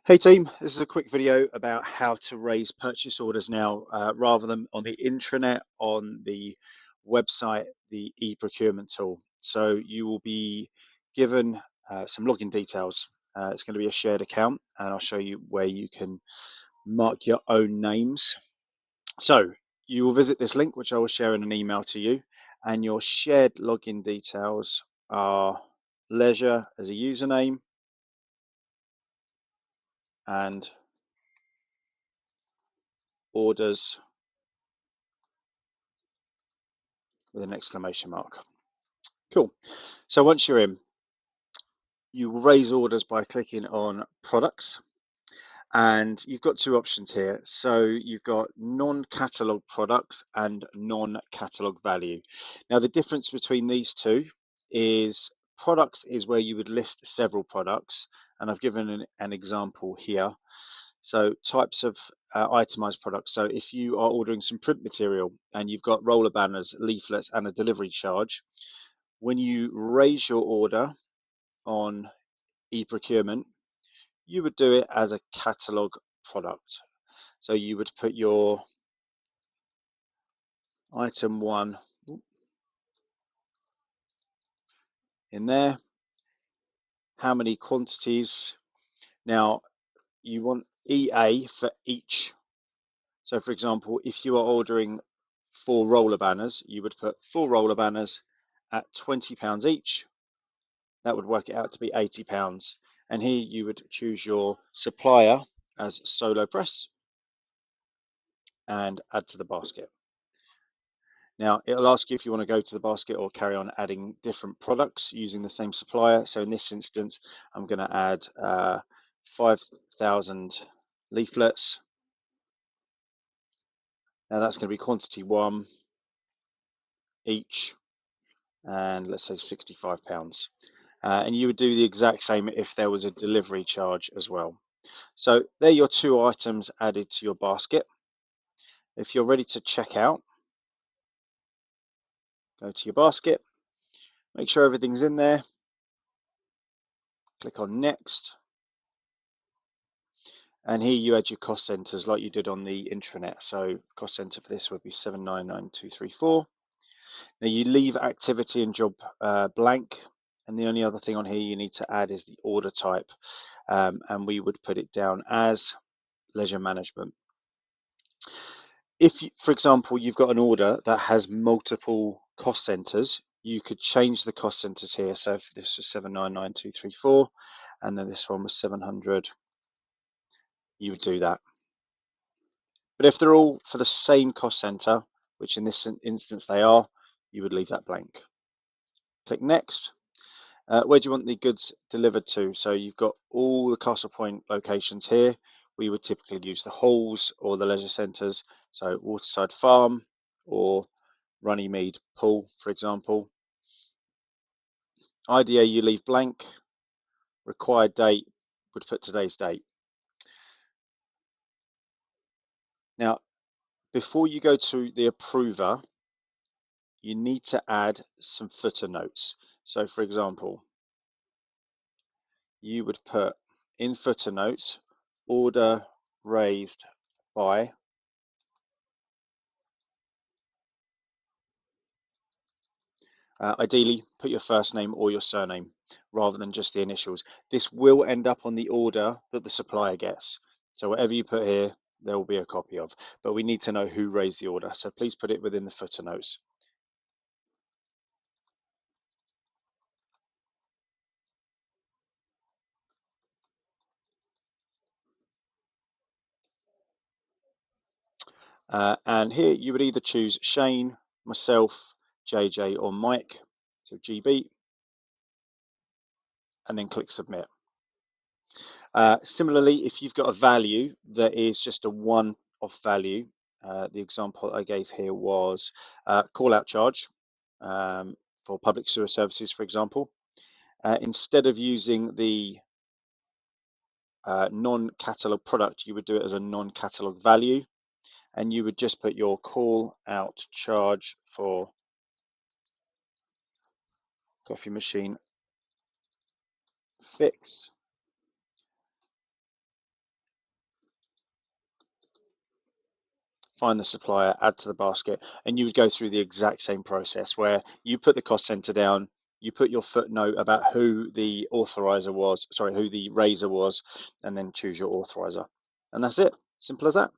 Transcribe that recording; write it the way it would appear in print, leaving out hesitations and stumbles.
Hey team, this is a quick video about how to raise purchase orders now rather than on the intranet, on the website, the e-procurement tool. So you will be given some login details. It's going to be a shared account, and I'll show you where you can mark your own names. So you will visit this link, which I will share in an email to you, and your shared login details are leisure as a username and orders with an exclamation mark. Cool. So once you're in, you will raise orders by clicking on products, and you've got two options here. So you've got non-catalog products and non-catalog value. Now the difference between these two is products is where you would list several products, and I've given an example here. So types of itemized products. So if you are ordering some print material and you've got roller banners, leaflets, and a delivery charge, when you raise your order on e-procurement, you would do it as a catalog product. So you would put your item one in there, how many quantities. Now you want EA for each. So for example, if you are ordering 4 roller banners, you would put 4 roller banners at £20 each. That would work it out to be £80. And here you would choose your supplier as Solo Press and add to the basket. Now it'll ask you if you want to go to the basket or carry on adding different products using the same supplier. So in this instance, I'm going to add 5,000 leaflets. Now that's going to be quantity 1 each, and let's say £65. And you would do the exact same if there was a delivery charge as well. So they're your 2 items added to your basket. If you're ready to check out, go to your basket, make sure everything's in there, click on next, and here you add your cost centers like you did on the intranet. So cost center for this would be 799234. Now you leave activity and job blank, and the only other thing on here you need to add is the order type, and we would put it down as leisure management. If, for example, you've got an order that has multiple cost centers, you could change the cost centers here. So if this was 799234, and then this one was 700, you would do that. But if they're all for the same cost center, which in this instance they are, you would leave that blank. Click next. Where do you want the goods delivered to? So you've got all the Castle Point locations here. We would typically use the halls or the leisure centres. So Waterside Farm or Runnymede Pool, for example. IDA you leave blank. Required date would put today's date. Now, before you go to the approver, you need to add some footer notes. So for example, you would put in footer notes, order raised by, ideally put your first name or your surname rather than just the initials. This will end up on the order that the supplier gets. So whatever you put here, there will be a copy of, but we need to know who raised the order. So please put it within the footer notes. And here you would either choose Shane, myself, JJ, or Mike, so GB, and then click submit. Similarly, if you've got a value that is just a one-off value, the example I gave here was call out charge for public sewer services, for example. Instead of using the non-catalog product, you would do it as a non-catalog value, and you would just put your call out charge for coffee machine fix, find the supplier, add to the basket, and you would go through the exact same process where you put the cost center down, you put your footnote about who the authorizer was, sorry, who the raiser was, and then choose your authorizer. And that's it. Simple as that.